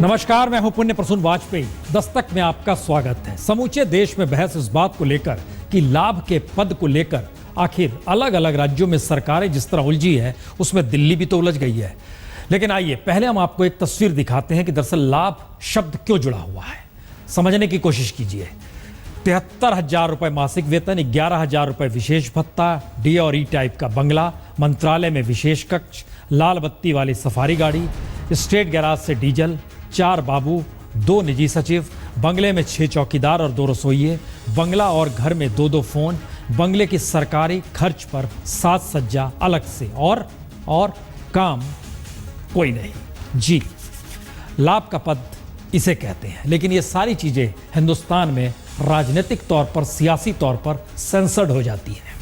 नमस्कार, मैं हूं पुण्य प्रसून वाजपेयी। दस्तक में आपका स्वागत है। समूचे देश में बहस इस बात को लेकर कि लाभ के पद को लेकर आखिर अलग अलग राज्यों में सरकारें जिस तरह उलझी है, उसमें दिल्ली भी तो उलझ गई है। लेकिन आइए पहले हम आपको एक तस्वीर दिखाते हैं कि दरअसल लाभ शब्द क्यों जुड़ा हुआ है। समझने की कोशिश कीजिए। 73,000 रुपए मासिक वेतन, 11,000 रुपए विशेष भत्ता, डी और ई टाइप का बंगला, मंत्रालय में विशेष कक्ष, लाल बत्ती वाली सफारी गाड़ी, स्टेट गैराज से डीजल, 4 बाबू, 2 निजी सचिव, बंगले में 6 चौकीदार और 2 रसोइये, बंगला और घर में 2-2 फोन, बंगले की सरकारी खर्च पर 7 सज्जा अलग से और काम कोई नहीं। जी, लाभ का पद इसे कहते हैं। लेकिन ये सारी चीजें हिंदुस्तान में राजनीतिक तौर पर, सियासी तौर पर सेंसर्ड हो जाती है।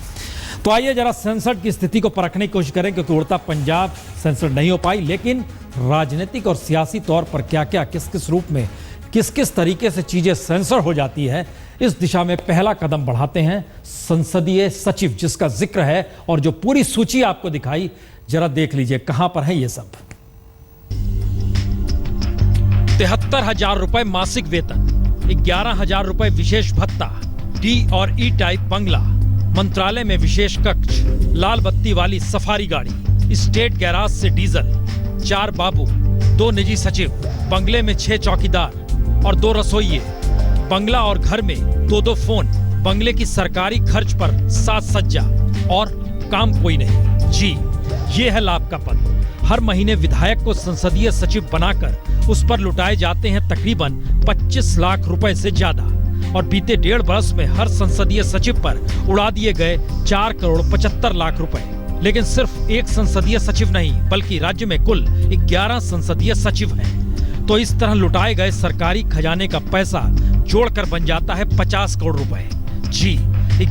तो आइए जरा सेंसर्ड की स्थिति को परखने की कोशिश करें, क्योंकि उड़ता पंजाब सेंसर्ड नहीं हो पाई, लेकिन राजनीतिक और सियासी तौर पर क्या क्या, किस किस रूप में, किस किस तरीके से चीजें सेंसर हो जाती है, इस दिशा में पहला कदम बढ़ाते हैं संसदीय सचिव, जिसका जिक्र है और जो पूरी सूची आपको दिखाई, जरा देख लीजिए कहां पर है ये सब। 73,000 रुपए मासिक वेतन, 11,000 रुपए विशेष भत्ता, डी और ई टाइप बंगला, मंत्रालय में विशेष कक्ष, लाल बत्ती वाली सफारी गाड़ी, स्टेट गैराज से डीजल, 4 बाबू, 2 निजी सचिव, बंगले में 6 चौकीदार और 2 रसोइये, बंगला और घर में 2-2 फोन, बंगले की सरकारी खर्च पर 7 सज्जा और काम कोई नहीं। जी, ये है लाभ का पद। हर महीने विधायक को संसदीय सचिव बनाकर उस पर लुटाए जाते हैं तकरीबन 25 लाख रुपए से ज्यादा, और बीते 1.5 बरस में हर संसदीय सचिव पर उड़ा दिए गए 4 करोड़ 75 लाख रुपए। लेकिन सिर्फ एक संसदीय सचिव नहीं, बल्कि राज्य में कुल 11 संसदीय सचिव हैं। तो इस तरह लुटाए गए सरकारी खजाने का पैसा जोड़कर बन जाता है 50 करोड़ रुपए। जी,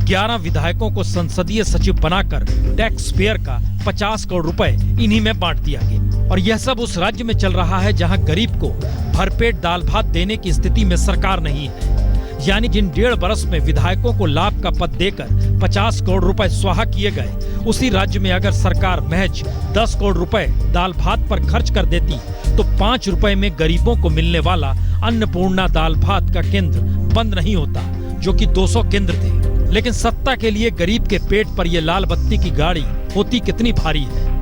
11 विधायकों को संसदीय सचिव बनाकर टैक्स पेयर का 50 करोड़ रुपए इन्हीं में बांट दिया गया। और यह सब उस राज्य में चल रहा है जहां गरीब को भरपेट दाल भात देने की स्थिति में सरकार नहीं है। यानी जिन 1.5 बरस में विधायकों को लाभ का पद देकर 50 करोड़ रुपए स्वाहा किए गए, उसी राज्य में अगर सरकार महज 10 करोड़ रुपए दाल भात पर खर्च कर देती तो 5 रुपए में गरीबों को मिलने वाला अन्नपूर्णा दाल भात का केंद्र बंद नहीं होता, जो कि 200 केंद्र थे। लेकिन सत्ता के लिए गरीब के पेट पर यह लाल बत्ती की गाड़ी होती कितनी भारी है।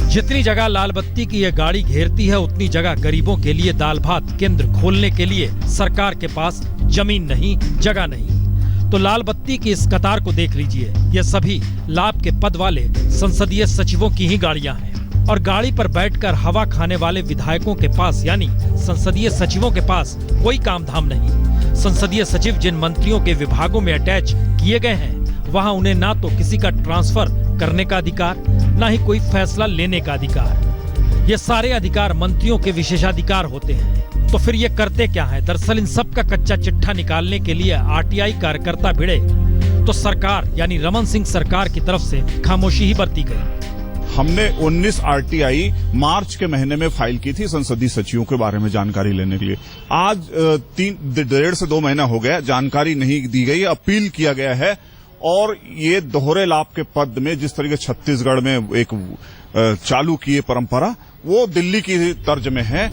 जितनी जगह लाल बत्ती की यह गाड़ी घेरती है, उतनी जगह गरीबों के लिए दाल भात केंद्र खोलने के लिए सरकार के पास जमीन नहीं, जगह नहीं। तो लाल बत्ती की इस कतार को देख लीजिए। ये सभी लाभ के पद वाले संसदीय सचिवों की ही गाड़ियां हैं। और गाड़ी पर बैठकर हवा खाने वाले विधायकों के पास, यानी संसदीय सचिवों के पास कोई काम धाम नहीं। संसदीय सचिव जिन मंत्रियों के विभागों में अटैच किए गए हैं, वहां उन्हें ना तो किसी का ट्रांसफर करने का अधिकार, ना ही कोई फैसला लेने का अधिकार। ये सारे अधिकार मंत्रियों के विशेषाधिकार होते हैं। तो फिर ये करते क्या है? दरअसल इन सब का कच्चा चिट्ठा निकालने के लिए आरटीआई कार्यकर्ता भिड़े तो सरकार, यानी रमन सिंह सरकार की तरफ से खामोशी ही बरती गई। हमने 19 आरटीआई मार्च के महीने में फाइल की थी संसदीय सचिवों के बारे में जानकारी लेने के लिए। आज 1.5 से 2 महीना हो गया, जानकारी नहीं दी गई, अपील किया गया है। और ये दोहरे लाभ के पद में जिस तरीके छत्तीसगढ़ में एक चालू किए परंपरा, वो दिल्ली की तर्ज में है।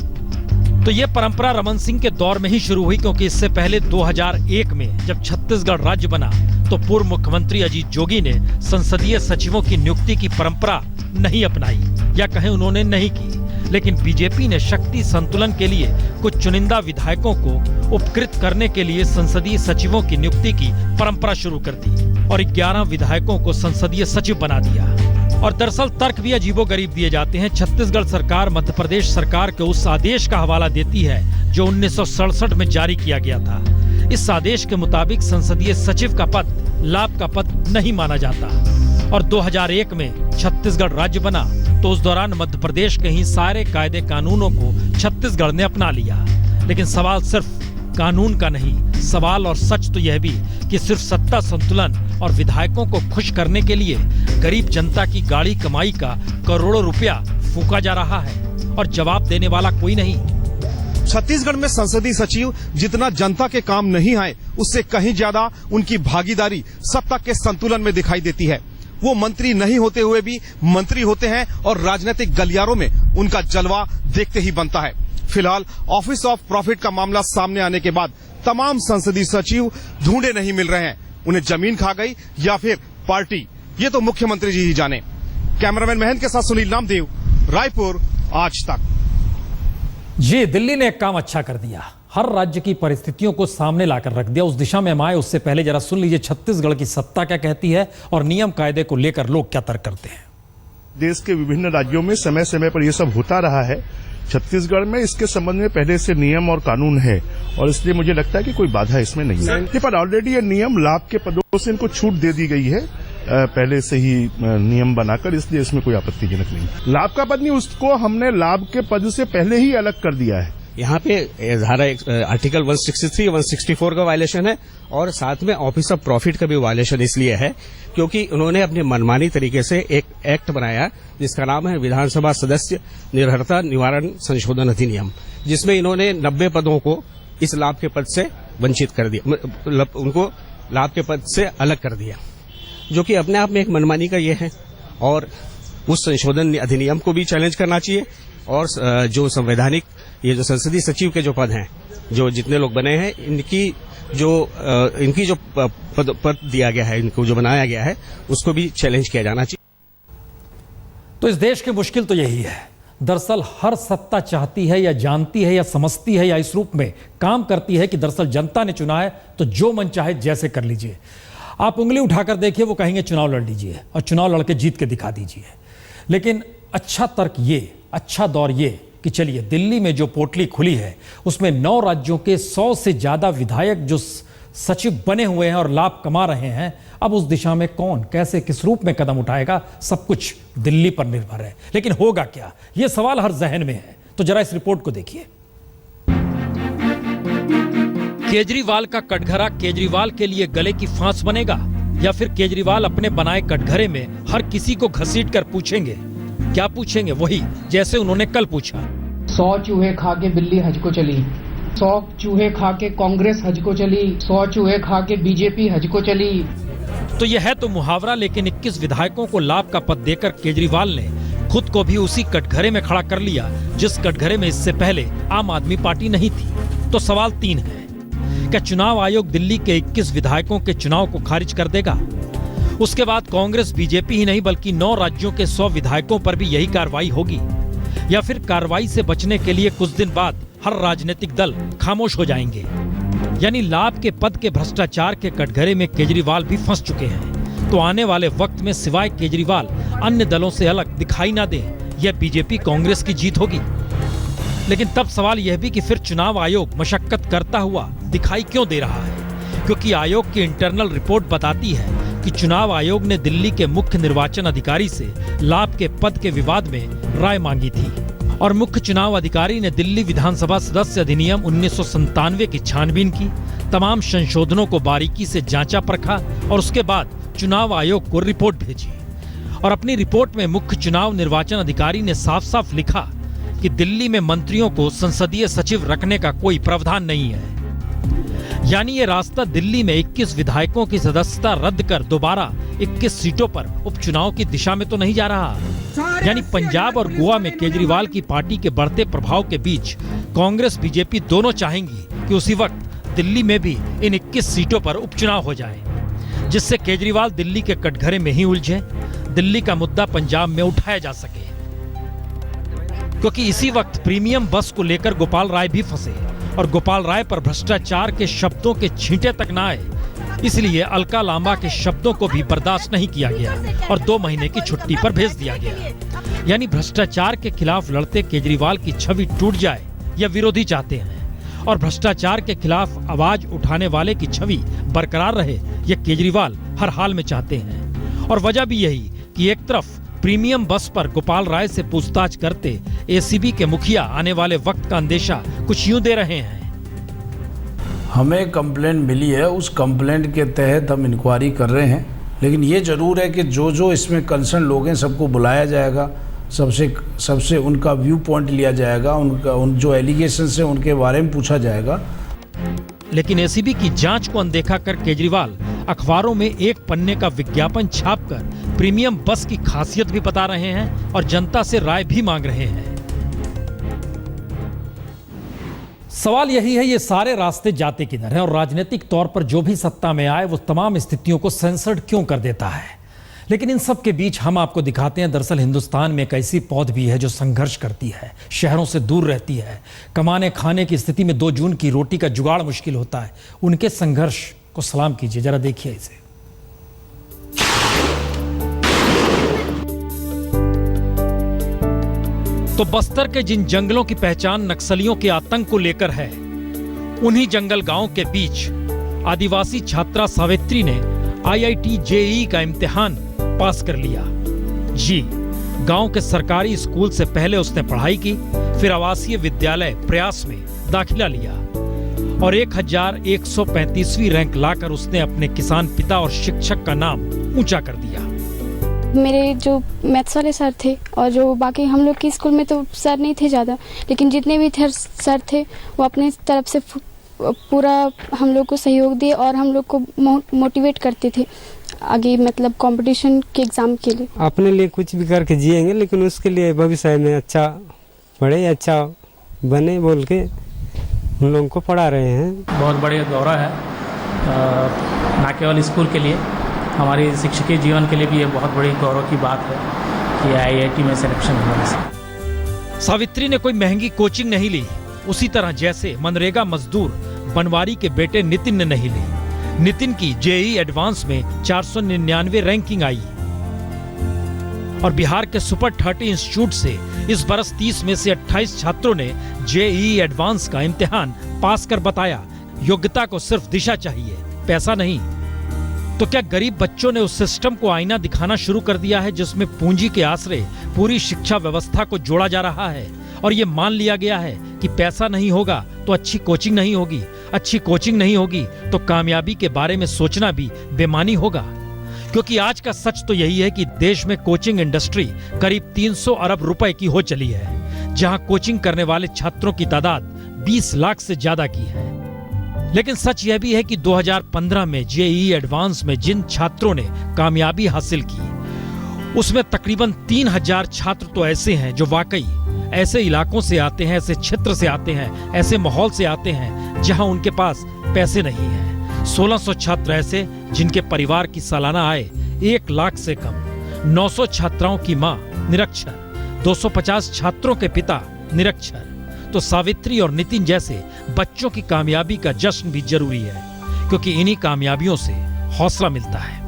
तो ये परंपरा रमन सिंह के दौर में ही शुरू हुई, क्योंकि इससे पहले 2001 में जब छत्तीसगढ़ राज्य बना तो पूर्व मुख्यमंत्री अजीत जोगी ने संसदीय सचिवों की नियुक्ति की परंपरा नहीं अपनाई, या कहें उन्होंने नहीं की। लेकिन बीजेपी ने शक्ति संतुलन के लिए कुछ चुनिंदा विधायकों को उपकृत करने के लिए संसदीय सचिवों की नियुक्ति की परंपरा शुरू कर दी और 11 विधायकों को संसदीय सचिव बना दिया। और दरअसल तर्क भी अजीबोगरीब दिए जाते हैं। छत्तीसगढ़ सरकार मध्य प्रदेश सरकार के उस आदेश का हवाला देती है जो 1967 में जारी किया गया था। इस आदेश के मुताबिक संसदीय सचिव का पद लाभ का पद नहीं माना जाता। और 2001 में छत्तीसगढ़ राज्य बना तो उस दौरान मध्य प्रदेश के ही सारे कायदे कानूनों को छत्तीसगढ़ ने अपना लिया। लेकिन सवाल सिर्फ कानून का नहीं, सवाल और सच तो यह भी कि सिर्फ सत्ता संतुलन और विधायकों को खुश करने के लिए गरीब जनता की गाड़ी कमाई का करोड़ों रुपया फूका जा रहा है और जवाब देने वाला कोई नहीं। छत्तीसगढ़ में संसदीय सचिव जितना जनता के काम नहीं आए, उससे कहीं ज्यादा उनकी भागीदारी सत्ता के संतुलन में दिखाई देती है। वो मंत्री नहीं होते हुए भी मंत्री होते हैं और राजनीतिक गलियारों में उनका जलवा देखते ही बनता है। फिलहाल ऑफिस ऑफ प्रॉफिट का मामला सामने आने के बाद तमाम संसदीय सचिव ढूंढे नहीं मिल रहे हैं। उन्हें जमीन खा गई या फिर पार्टी, ये तो मुख्यमंत्री जी ही जाने। कैमरामैन महेंद्र के साथ सुनील नामदेव, रायपुर, आज तक। जी, दिल्ली ने एक काम अच्छा कर दिया, हर राज्य की परिस्थितियों को सामने लाकर रख दिया। उस दिशा में हम आए उससे पहले जरा सुन लीजिए छत्तीसगढ़ की सत्ता क्या कहती है और नियम कायदे को लेकर लोग क्या तर्क करते हैं। देश के विभिन्न राज्यों में समय समय पर यह सब होता रहा है। छत्तीसगढ़ में इसके संबंध में पहले से नियम और कानून है और इसलिए मुझे लगता है कि कोई बाधा इसमें नहीं है। पर ऑलरेडी ये नियम लाभ के पदों से इनको छूट दे दी गई है पहले से ही नियम बनाकर, इसलिए इसमें कोई आपत्तिजनक नहीं। लाभ का पद नहीं, उसको हमने लाभ के पद से पहले ही अलग कर दिया है। यहाँ पे धारा आर्टिकल 163, 164 का वायलेशन है और साथ में ऑफिस ऑफ प्रॉफिट का भी वायलेशन इसलिए है क्योंकि उन्होंने अपने मनमानी तरीके से एक एक्ट बनाया जिसका नाम है विधानसभा सदस्य निर्भरता निवारण संशोधन अधिनियम, जिसमें इन्होंने 90 पदों को इस लाभ के पद से वंचित कर दिया, उनको लाभ के पद से अलग कर दिया, जो कि अपने आप में एक मनमानी का ये है। और उस संशोधन अधिनियम को भी चैलेंज करना चाहिए और जो संवैधानिक ये जो संसदीय सचिव के जो पद हैं, जो जितने लोग बने हैं, इनकी जो पद दिया गया है, इनको जो बनाया गया है, उसको भी चैलेंज किया जाना चाहिए। तो इस देश की मुश्किल तो यही है, दरअसल हर सत्ता चाहती है या जानती है या समझती है या इस रूप में काम करती है कि दरअसल जनता ने चुना है तो जो मन चाहे जैसे कर लीजिए। आप उंगली उठाकर देखिए, वो कहेंगे चुनाव लड़ लीजिए और चुनाव लड़के जीत के दिखा दीजिए। लेकिन अच्छा तर्क ये, अच्छा दौर ये कि चलिए दिल्ली में जो पोटली खुली है उसमें 9 राज्यों के 100 से ज्यादा विधायक जो सचिव बने हुए हैं और लाभ कमा रहे हैं, अब उस दिशा में कौन कैसे किस रूप में कदम उठाएगा, सब कुछ दिल्ली पर निर्भर है। लेकिन होगा क्या, यह सवाल हर जहन में है। तो जरा इस रिपोर्ट को देखिए। केजरीवाल का कटघरा केजरीवाल के लिए गले की फांस बनेगा या फिर केजरीवाल अपने बनाए कटघरे में हर किसी को घसीटकर पूछेंगे? क्या पूछेंगे? वही जैसे उन्होंने कल पूछा। 100 चूहे खा के बिल्ली हज को चली, 100 चूहे खा के कांग्रेस हज को चली, 100 चूहे खा के बीजेपी हज को चली। तो यह है तो मुहावरा, लेकिन 21 विधायकों को लाभ का पद देकर केजरीवाल ने खुद को भी उसी कटघरे में खड़ा कर लिया जिस कटघरे में इससे पहले आम आदमी पार्टी नहीं थी। तो सवाल 3 है, क्या चुनाव आयोग दिल्ली के 21 विधायकों के चुनाव को खारिज कर देगा? उसके बाद कांग्रेस बीजेपी ही नहीं बल्कि 9 राज्यों के 100 विधायकों पर भी यही कार्रवाई होगी? या फिर कार्रवाई से बचने के लिए कुछ दिन बाद हर राजनीतिक दल खामोश हो जाएंगे? यानी लाभ के पद के भ्रष्टाचार के कटघरे में केजरीवाल भी फंस चुके हैं। तो आने वाले वक्त में सिवाय केजरीवाल अन्य दलों से अलग दिखाई ना दे, यह बीजेपी कांग्रेस की जीत होगी। लेकिन तब सवाल यह भी कि फिर चुनाव आयोग मशक्कत करता हुआ दिखाई क्यों दे रहा है? क्योंकि आयोग की इंटरनल रिपोर्ट बताती है कि चुनाव आयोग ने दिल्ली के मुख्य निर्वाचन अधिकारी से लाभ के पद के विवाद में राय मांगी थी और मुख्य चुनाव अधिकारी ने दिल्ली विधानसभा सदस्य अधिनियम 1997 की छानबीन की, तमाम संशोधनों को बारीकी से जांचा परखा और उसके बाद चुनाव आयोग को रिपोर्ट भेजी। और अपनी रिपोर्ट में मुख्य चुनाव निर्वाचन अधिकारी ने साफ साफ लिखा कि दिल्ली में मंत्रियों को संसदीय सचिव रखने का कोई प्रावधान नहीं है। यानी ये रास्ता दिल्ली में 21 विधायकों की सदस्यता रद्द कर दोबारा 21 सीटों पर उपचुनाव की दिशा में तो नहीं जा रहा। यानी पंजाब और गोवा में केजरीवाल की पार्टी के बढ़ते प्रभाव के बीच कांग्रेस बीजेपी दोनों चाहेंगी कि उसी वक्त दिल्ली में भी इन 21 सीटों पर उपचुनाव हो जाए, जिससे केजरीवाल दिल्ली के कटघरे में ही उलझे, दिल्ली का मुद्दा पंजाब में उठाया जा सके। क्योंकि इसी वक्त प्रीमियम बस को लेकर गोपाल राय भी फंसे और गोपाल राय पर भ्रष्टाचार के शब्दों के छींटे तक न आए, इसलिए अलका लांबा के शब्दों को भी बर्दाश्त नहीं किया गया और 2 महीने की छुट्टी पर भेज दिया गया। यानी भ्रष्टाचार के खिलाफ लड़ते केजरीवाल की छवि टूट जाए यह विरोधी चाहते हैं और भ्रष्टाचार के खिलाफ आवाज उठाने वाले की छवि बरकरार रहे यह केजरीवाल हर हाल में चाहते हैं। और वजह भी यही कि एक तरफ प्रीमियम बस पर गोपाल राय से पूछताछ करते एसीबी के मुखिया आने वाले वक्त का अंदेशा कुछ यूं दे रहे हैं। हमें कंप्लेंट मिली है, उस कंप्लेंट के तहत हम इंक्वायरी कर रहे हैं, लेकिन ये जरूर है कि जो इसमें कंसर्न लोग हैं सबको बुलाया जाएगा, सबसे उनका व्यू पॉइंट लिया जाएगा, उन जो एलिगेशंस हैं उनके बारे में पूछा जाएगा। लेकिन एसीबी की जांच को अनदेखा कर केजरीवाल अखबारों में एक पन्ने का विज्ञापन छापकर प्रीमियम बस की खासियत भी बता रहे हैं और जनता से राय भी मांग रहे हैं। सवाल यही है, ये सारे रास्ते जाते किधर हैं और राजनीतिक तौर पर जो भी सत्ता में आए वो तमाम स्थितियों को सेंसर्ड क्यों कर देता है। लेकिन इन सब के बीच हम आपको दिखाते हैं दरअसल हिंदुस्तान में एक ऐसी पौध भी है जो संघर्ष करती है, शहरों से दूर रहती है, कमाने खाने की स्थिति में 2 जून की रोटी का जुगाड़ मुश्किल होता है। उनके संघर्ष को सलाम कीजिए, जरा देखिए इसे। तो बस्तर के जिन जंगलों की पहचान नक्सलियों के आतंक को लेकर है, उन्हीं जंगल गांव के बीच आदिवासी छात्रा सावित्री ने IIT JEE का इम्तिहान पास कर लिया। जी, गांव के सरकारी स्कूल से पहले उसने पढ़ाई की, फिर आवासीय विद्यालय प्रयास में दाखिला लिया और 1135वीं रैंक लाकर उसने अपने किसान पिता और शिक्षक का नाम ऊंचा कर दिया। मेरे जो मैथ्स वाले सर थे और जो बाकी हम लोग के स्कूल में तो सर नहीं थे ज़्यादा, लेकिन जितने भी थे सर थे वो अपने तरफ से पूरा हम लोग को सहयोग दिए और हम लोग को मोटिवेट करते थे आगे, मतलब कंपटीशन के एग्ज़ाम के लिए। अपने लिए कुछ भी करके जिएंगे, लेकिन उसके लिए भविष्य में अच्छा पढ़े, अच्छा बने बोल के हम लोगों को पढ़ा रहे हैं। बहुत बड़े गौरव है, ना केवल स्कूल के लिए, हमारी शिक्षकीय जीवन के लिए भी ये बहुत बड़ी गौरव की बात है कि IIT में सिलेक्शन होने से। सावित्री ने कोई महंगी कोचिंग नहीं ली, उसी तरह जैसे मनरेगा मजदूर बनवारी के बेटे नितिन ने नहीं ली। नितिन की JEE एडवांस में 499 रैंकिंग आई और बिहार के सुपर 30 इंस्टीट्यूट से इस बरस 30 में से 28 छात्रों ने JEE एडवांस का इम्तिहान पास कर बताया, योग्यता को सिर्फ दिशा चाहिए, पैसा नहीं। तो क्या गरीब बच्चों ने उस सिस्टम को आईना दिखाना शुरू कर दिया है जिसमें पूंजी के आश्रय पूरी शिक्षा व्यवस्था को जोड़ा जा रहा है और ये मान लिया गया है कि पैसा नहीं होगा तो अच्छी कोचिंग नहीं होगी, अच्छी कोचिंग नहीं होगी तो कामयाबी के बारे में सोचना भी बेमानी होगा। क्योंकि आज का सच तो यही है कि देश में कोचिंग इंडस्ट्री करीब 300 अरब रुपए की हो चली है, जहां कोचिंग करने वाले छात्रों की तादाद 20 लाख से ज्यादा की है। लेकिन सच यह भी है कि 2015 में JEE एडवांस में जिन छात्रों ने कामयाबी हासिल की, उसमें तकरीबन 3000 छात्र तो ऐसे हैं जो वाकई ऐसे इलाकों से आते हैं, ऐसे क्षेत्र से आते हैं, ऐसे माहौल से आते हैं जहां उनके पास पैसे नहीं हैं। 1600 छात्र ऐसे जिनके परिवार की सालाना आय 1 लाख से कम, 900 छात्राओं की मां निरक्षर, 250 छात्रों के पिता निरक्षर। तो सावित्री और नितिन जैसे बच्चों की कामयाबी का जश्न भी जरूरी है, क्योंकि इन्हीं कामयाबियों से हौसला मिलता है।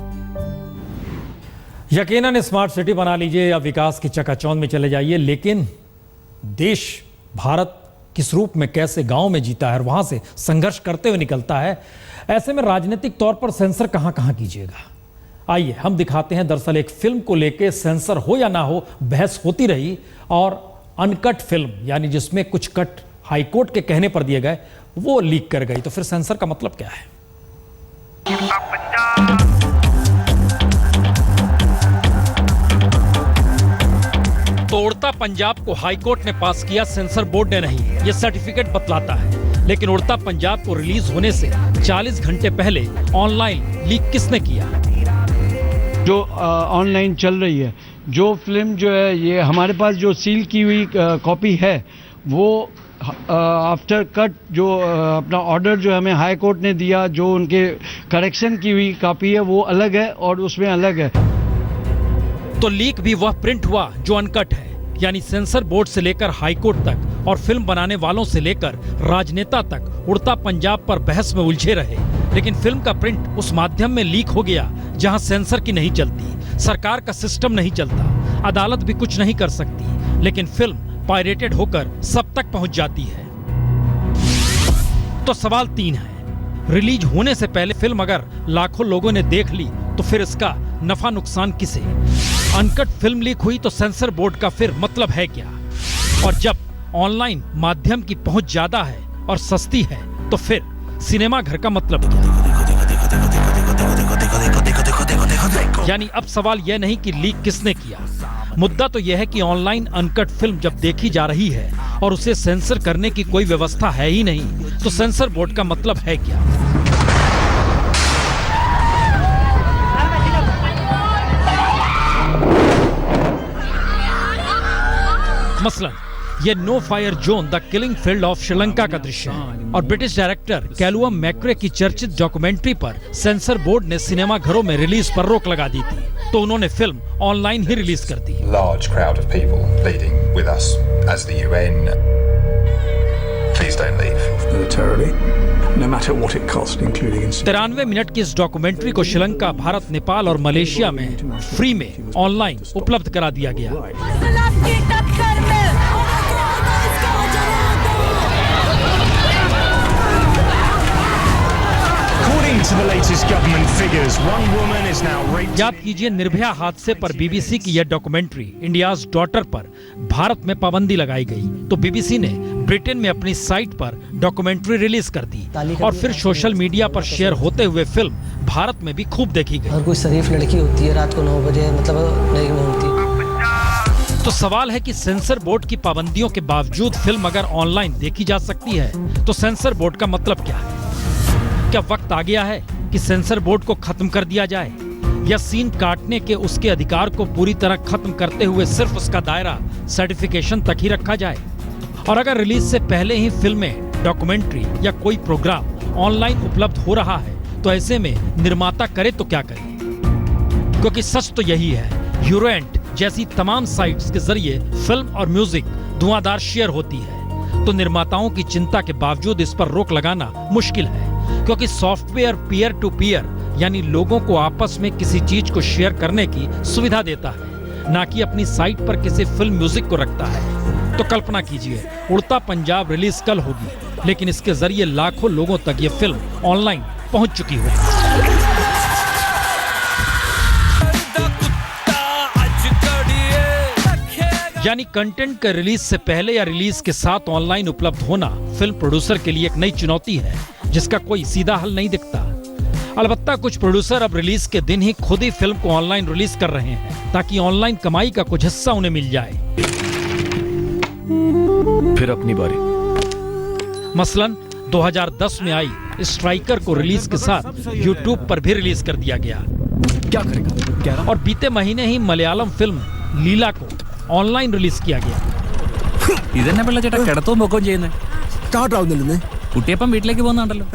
यकीनन स्मार्ट सिटी बना लीजिए या विकास की चकाचौंध में चले जाइए, लेकिन देश भारत किस रूप में कैसे गांव में जीता है और वहां से संघर्ष करते हुए निकलता है, ऐसे में राजनीतिक तौर पर सेंसर कहां कीजिएगा। आइए हम दिखाते हैं। दरअसल एक फिल्म को लेकर सेंसर हो या ना हो बहस होती रही और अनकट फिल्म, यानी जिसमें कुछ कट हाईकोर्ट के कहने पर दिए गए, वो लीक कर गई। तो फिर सेंसर का मतलब क्या है? तो उड़ता पंजाब को हाईकोर्ट ने पास किया, सेंसर बोर्ड ने नहीं, ये सर्टिफिकेट बतलाता है। लेकिन उड़ता पंजाब को रिलीज होने से 40 घंटे पहले ऑनलाइन लीक किसने किया? जो ऑनलाइन चल रही है जो फिल्म जो है, ये हमारे पास जो सील की हुई कॉपी है वो आफ्टर कट जो अपना ऑर्डर जो हमें हाई कोर्ट ने दिया, जो उनके करेक्शन की हुई कॉपी है वो अलग है और उसमें अलग है। तो लीक भी वह प्रिंट हुआ जो अनकट है, यानी सेंसर बोर्ड से लेकर हाई कोर्ट तक और फिल्म बनाने वालों से लेकर राजनेता तक उड़ता पंजाब पर बहस में उलझे रहे। लेकिन फिल्म का प्रिंट उस माध्यम में लीक हो गया जहां सेंसर की नहीं चलती, सरकार का सिस्टम नहीं चलता, अदालत भी कुछ नहीं कर सकती, लेकिन फिल्म पायरेटेड होकर सब तक पहुंच जाती है। तो सवाल 3 है, रिलीज होने से पहले फिल्म अगर लाखों लोगों ने देख ली तो फिर इसका नफा नुकसान किसे? अनकट फिल्म लीक हुई तो सेंसर बोर्ड का फिर मतलब है क्या? और जब ऑनलाइन माध्यम की पहुंच ज्यादा है और सस्ती है तो फिर सिनेमा घर का मतलब क्या? यानी अब सवाल यह नहीं कि लीक किसने किया, मुद्दा तो यह है कि ऑनलाइन अनकट फिल्म जब देखी जा रही है और उसे सेंसर करने की कोई व्यवस्था है ही नहीं, तो सेंसर बोर्ड का मतलब है क्या? मसलन ये no fire zone the killing field of Sri Lanka का दृश्य है और ब्रिटिश डायरेक्टर कैलुअम मैक्रे की चर्चित डॉक्यूमेंट्री पर सेंसर बोर्ड ने सिनेमा घरों में रिलीज पर रोक लगा दी थी, तो उन्होंने फिल्म ऑनलाइन ही रिलीज कर दी। Large crowd of people pleading with us as the UN. Please don't leave. Militarily, no matter what it costs, including 93 minute की इस डॉक्यूमेंट्री को श्रीलंका, भारत, नेपाल और मलेशिया में फ्री में ऑनलाइन उपलब्ध करा दिया गया। याद कीजिए निर्भया हादसे पर बीबीसी की यह डॉक्यूमेंट्री इंडियाज डॉटर पर भारत में पाबंदी लगाई गई, तो बीबीसी ने ब्रिटेन में अपनी साइट पर डॉक्यूमेंट्री रिलीज कर दी और फिर सोशल मीडिया पर शेयर होते हुए फिल्म भारत में भी खूब देखी गई। और कोई शरीफ लड़की होती है रात को 9 बजे मतलब नहीं घूमती। तो सवाल है कि सेंसर बोर्ड की पाबंदियों के बावजूद फिल्म अगर ऑनलाइन देखी जा सकती है तो सेंसर बोर्ड का मतलब क्या है? क्या वक्त आ गया है कि सेंसर बोर्ड को खत्म कर दिया जाए या सीन काटने के उसके अधिकार को पूरी तरह खत्म करते हुए सिर्फ उसका दायरा सर्टिफिकेशन तक ही रखा जाए? और अगर रिलीज से पहले ही फिल्में, डॉक्यूमेंट्री या कोई प्रोग्राम ऑनलाइन उपलब्ध हो रहा है तो ऐसे में निर्माता करे तो क्या करे? क्योंकि सच तो यही है, यूरोएंट जैसी तमाम साइट्स के जरिए फिल्म और म्यूजिक धुआंधार शेयर होती है, तो निर्माताओं की चिंता के बावजूद इस पर रोक लगाना मुश्किल है, क्योंकि सॉफ्टवेयर पीयर टू पीयर यानी लोगों को आपस में किसी चीज को शेयर करने की सुविधा देता है, ना कि अपनी साइट पर किसी फिल्म म्यूजिक को रखता है। तो कल्पना कीजिए, उड़ता पंजाब रिलीज कल होगी, लेकिन इसके जरिए लाखों लोगों तक ये फिल्म ऑनलाइन पहुंच चुकी होगी। यानी कंटेंट के रिलीज से पहले या रिलीज के साथ ऑनलाइन उपलब्ध होना फिल्म प्रोड्यूसर के लिए एक नई चुनौती है, जिसका कोई सीधा हल नहीं दिखता। अलबत्ता कुछ प्रोड्यूसर अब रिलीज के दिन ही खुद ही फिल्म को ऑनलाइन रिलीज कर रहे हैं, ताकि ऑनलाइन कमाई का कुछ हिस्सा उन्हें मिल जाए। फिर अपनी बारी। मसलन 2010 में आई स्ट्राइकर को रिलीज के साथ यूट्यूब पर भी रिलीज कर दिया गया। क्या करेगा? और बीते महीने ही मलयालम फिल्म लीला को ऑनलाइन रिलीज किया गया। ഇതെന്നെ പിള്ള ചേട്ടാ കിടത്തവും പൊക്കവും ചെയ്യുന്നത്. സ്റ്റാർട്ട് ആവുന്നില്ലെന്നേ കുട്ടിയപ്പം വീട്ടിലേക്ക് പോകുന്നുണ്ടല്ലോ.